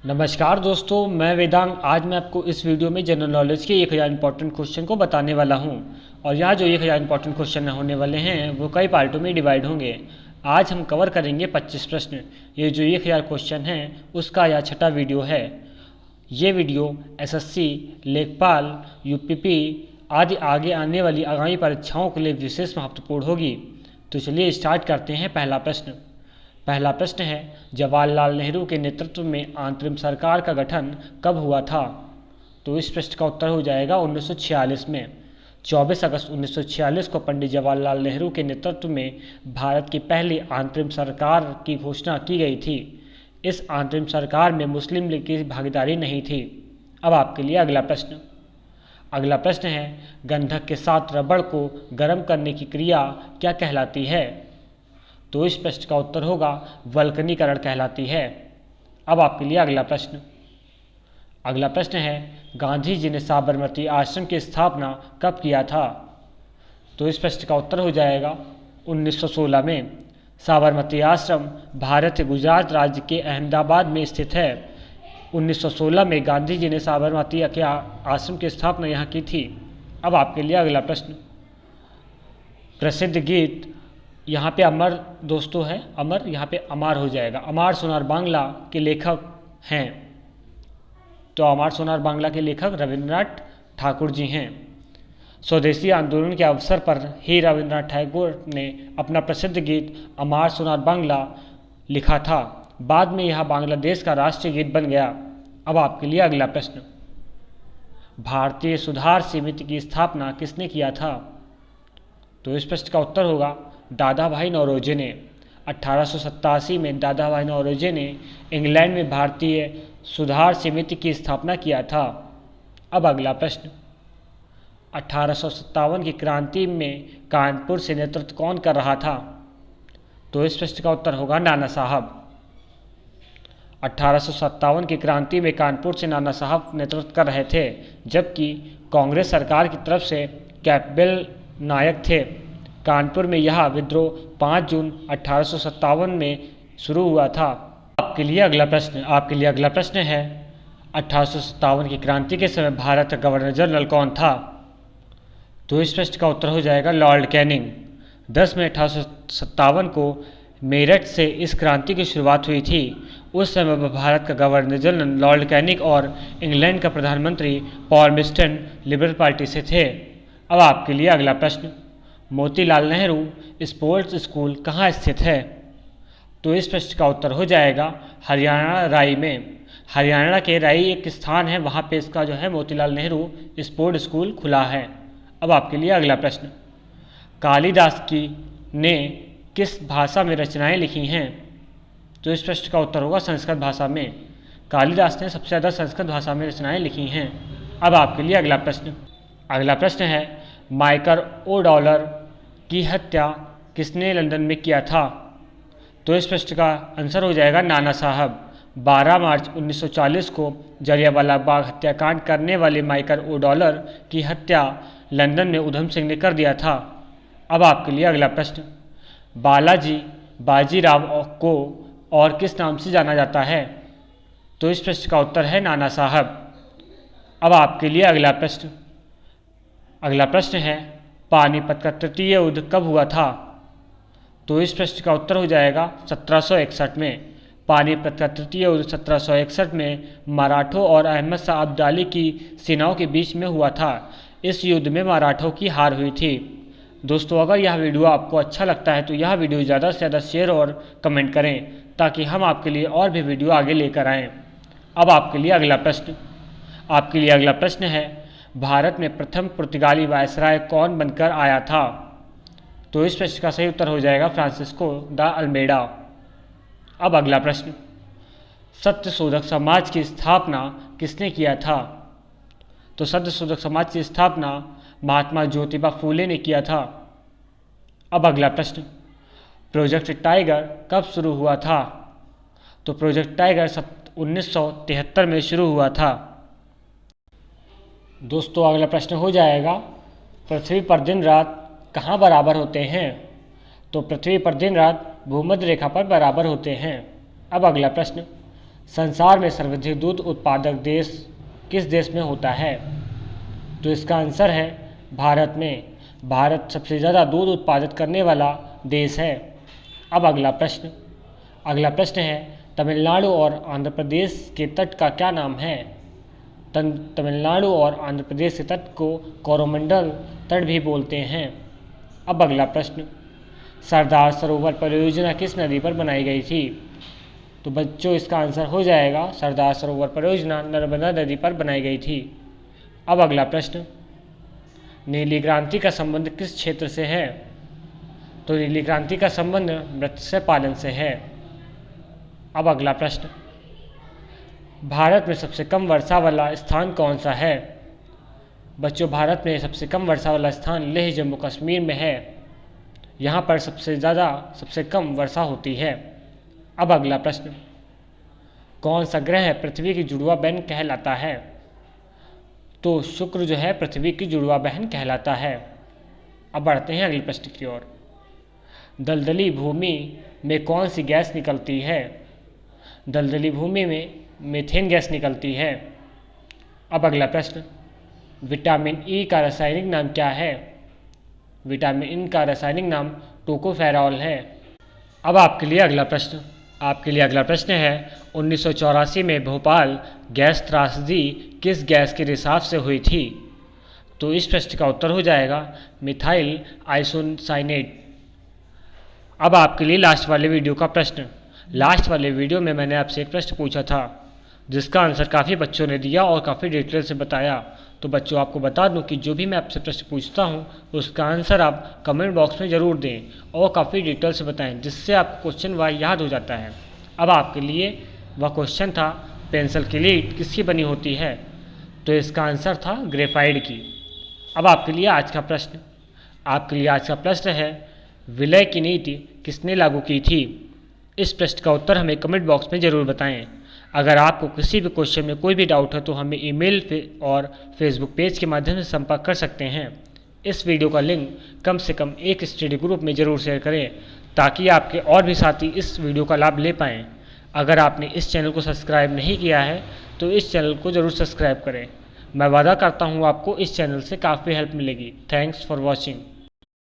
नमस्कार दोस्तों, मैं वेदांग। आज मैं आपको इस वीडियो में जनरल नॉलेज के 1000 इंपॉर्टेंट क्वेश्चन को बताने वाला हूं। और यहाँ जो 1000 इंपॉर्टेंट क्वेश्चन होने वाले हैं वो कई पार्टों में डिवाइड होंगे। आज हम कवर करेंगे 25 प्रश्न। ये जो 1000 क्वेश्चन हैं उसका यह छठा वीडियो है। ये वीडियो एसएससी, लेखपाल, यूपीपी आदि आगे आने वाली आगामी परीक्षाओं के लिए विशेष महत्वपूर्ण होगी। तो चलिए स्टार्ट करते हैं। पहला प्रश्न है, जवाहरलाल नेहरू के नेतृत्व में अंतरिम सरकार का गठन कब हुआ था? तो इस प्रश्न का उत्तर हो जाएगा 1946 में। 24 अगस्त 1946 को पंडित जवाहरलाल नेहरू के नेतृत्व में भारत की पहली अंतरिम सरकार की घोषणा की गई थी। इस अंतरिम सरकार में मुस्लिम लीग की भागीदारी नहीं थी। अब आपके लिए अगला प्रश्न है, गंधक के साथ रबड़ को गर्म करने की क्रिया क्या कहलाती है? तो इस प्रश्न का उत्तर होगा वल्कनीकरण कहलाती है। अब आपके लिए अगला प्रश्न है, गांधी जी ने साबरमती आश्रम की स्थापना कब किया था? तो इस प्रश्न का उत्तर हो जाएगा 1916 में। साबरमती आश्रम भारत के गुजरात राज्य के अहमदाबाद में स्थित है। 1916 में गांधी जी ने साबरमती के आश्रम की स्थापना यहाँ की थी। अब आपके लिए अगला प्रश्न, प्रसिद्ध गीत यहाँ पे अमर दोस्तों है, अमर यहाँ पे अमार हो जाएगा। अमार सोनार बांग्ला के लेखक हैं। तो अमार सोनार बांग्ला के लेखक रविंद्रनाथ ठाकुर जी हैं। स्वदेशी आंदोलन के अवसर पर ही रविंद्रनाथ टैगोर ने अपना प्रसिद्ध गीत अमार सोनार बांग्ला लिखा था। बाद में यह बांग्लादेश का राष्ट्रीय गीत बन गया। अब आपके लिए अगला प्रश्न, भारतीय सुधार समिति की स्थापना किसने किया था? तो इस प्रश्न का उत्तर होगा दादा भाई नौरोजी ने। 1887 में दादा भाई नौरोजी ने इंग्लैंड में भारतीय सुधार समिति की स्थापना किया था। अब अगला प्रश्न, 1857 की क्रांति में कानपुर से नेतृत्व कौन कर रहा था? तो इस प्रश्न का उत्तर होगा नाना साहब। 1857 की क्रांति में कानपुर से नाना साहब नेतृत्व कर रहे थे, जबकि कांग्रेस सरकार की तरफ से कैंपबेल नायक थे। कानपुर में यह विद्रोह 5 जून 1857 में शुरू हुआ था। आपके लिए अगला प्रश्न है, 1857 की क्रांति के समय भारत का गवर्नर जनरल कौन था? तो इस प्रश्न का उत्तर हो जाएगा लॉर्ड कैनिंग। 10 मई 1857 को मेरठ से इस क्रांति की शुरुआत हुई थी। उस समय भारत का गवर्नर जनरल लॉर्ड कैनिंग और इंग्लैंड का प्रधानमंत्री पॉलमिस्टन लिबरल पार्टी से थे। अब आपके लिए अगला प्रश्न, मोतीलाल नेहरू स्पोर्ट्स स्कूल कहाँ स्थित है? तो इस प्रश्न का उत्तर हो जाएगा हरियाणा राई में। हरियाणा के राई एक स्थान है, वहाँ पे इसका जो है मोतीलाल नेहरू स्पोर्ट्स स्कूल खुला है। अब आपके लिए अगला प्रश्न, कालिदास की ने किस भाषा में रचनाएं लिखी हैं? तो इस प्रश्न का उत्तर होगा संस्कृत भाषा में। कालिदास ने सबसे ज़्यादा संस्कृत भाषा में रचनाएं लिखी हैं। अब आपके लिए अगला प्रश्न है, माइकल ओडॉलर की हत्या किसने लंदन में किया था? तो इस प्रश्न का आंसर हो जाएगा नाना साहब। 12 मार्च 1940 को जलियांवाला बाग हत्याकांड करने वाले माइकल ओडॉलर की हत्या लंदन में उधम सिंह ने कर दिया था। अब आपके लिए अगला प्रश्न, बालाजी बाजीराव को और किस नाम से जाना जाता है? तो इस प्रश्न का उत्तर है नाना साहब। अब आपके लिए अगला प्रश्न है, पानीपत का तृतीय युद्ध कब हुआ था? तो इस प्रश्न का उत्तर हो जाएगा 1761 में। पानीपत का तृतीय युद्ध 1761 में मराठों और अहमद शाह अब्दाली की सेनाओं के बीच में हुआ था। इस युद्ध में मराठों की हार हुई थी। दोस्तों, अगर यह वीडियो आपको अच्छा लगता है तो यह वीडियो ज़्यादा से ज़्यादा शेयर और कमेंट करें, ताकि हम आपके लिए और भी वीडियो आगे लेकर आएँ। अब आपके लिए अगला प्रश्न है, भारत में प्रथम पुर्तगाली वायसराय कौन बनकर आया था? तो इस प्रश्न का सही उत्तर हो जाएगा फ्रांसिस्को द अल्मेडा। अब अगला प्रश्न, सत्यशोधक समाज की स्थापना किसने किया था? तो सत्यशोधक समाज की स्थापना महात्मा ज्योतिबा फूले ने किया था। अब अगला प्रश्न, प्रोजेक्ट टाइगर कब शुरू हुआ था? तो प्रोजेक्ट टाइगर 1973 में शुरू हुआ था। दोस्तों, अगला प्रश्न हो जाएगा, पृथ्वी पर दिन रात कहाँ बराबर होते हैं? तो पृथ्वी पर दिन रात भूमध्य रेखा पर बराबर होते हैं। अब अगला प्रश्न, संसार में सर्वाधिक दूध उत्पादक देश किस देश में होता है? तो इसका आंसर है भारत में। भारत सबसे ज़्यादा दूध उत्पादित करने वाला देश है। अब अगला प्रश्न है तमिलनाडु और आंध्र प्रदेश के तट का क्या नाम है? तमिलनाडु और आंध्र प्रदेश के तट को कोरोमंडल तट भी बोलते हैं। अब अगला प्रश्न, सरदार सरोवर परियोजना किस नदी पर बनाई गई थी? तो बच्चों इसका आंसर हो जाएगा सरदार सरोवर परियोजना नर्मदा नदी पर बनाई गई थी। अब अगला प्रश्न, नीली क्रांति का संबंध किस क्षेत्र से है? तो नीली क्रांति का संबंध मत्स्य पालन से है। अब अगला प्रश्न, भारत में सबसे कम वर्षा वाला स्थान कौन सा है? बच्चों भारत में सबसे कम वर्षा वाला स्थान लेह जम्मू कश्मीर में है। यहाँ पर सबसे कम वर्षा होती है। अब अगला प्रश्न, कौन सा ग्रह पृथ्वी की जुड़वा बहन कहलाता है? तो शुक्र जो है पृथ्वी की जुड़वा बहन कहलाता है। अब बढ़ते हैं अगले प्रश्न की ओर। दलदली भूमि में कौन सी गैस निकलती है? दलदली भूमि में मीथेन गैस निकलती है। अब अगला प्रश्न, विटामिन ई का रासायनिक नाम क्या है? विटामिन ई का रासायनिक नाम टोकोफेरॉल है। अब आपके लिए अगला प्रश्न है 1984 में भोपाल गैस त्रासदी किस गैस के रिसाव से हुई थी? तो इस प्रश्न का उत्तर हो जाएगा मिथाइल आइसोसाइनेट। अब आपके लिए लास्ट वाले वीडियो में मैंने आपसे एक प्रश्न पूछा था जिसका आंसर काफ़ी बच्चों ने दिया और काफ़ी डिटेल से बताया। तो बच्चों आपको बता दूं कि जो भी मैं आपसे प्रश्न पूछता हूं उसका आंसर आप कमेंट बॉक्स में ज़रूर दें और काफ़ी डिटेल से बताएं जिससे आपको क्वेश्चन वाइज याद हो जाता है। अब आपके लिए वह क्वेश्चन था पेंसिल की लीड किसकी बनी होती है? तो इसका आंसर था ग्रेफाइट की। अब आपके लिए आज का प्रश्न है विलय की नीति किसने लागू की थी? इस प्रश्न का उत्तर हमें कमेंट बॉक्स में ज़रूर बताएं। अगर आपको किसी भी क्वेश्चन में कोई भी डाउट है तो हमें ईमेल और फेसबुक पेज के माध्यम से संपर्क कर सकते हैं। इस वीडियो का लिंक कम से कम एक स्टडी ग्रुप में ज़रूर शेयर करें ताकि आपके और भी साथी इस वीडियो का लाभ ले पाएँ। अगर आपने इस चैनल को सब्सक्राइब नहीं किया है तो इस चैनल को ज़रूर सब्सक्राइब करें। मैं वादा करता हूँ आपको इस चैनल से काफ़ी हेल्प मिलेगी। Thanks for watching.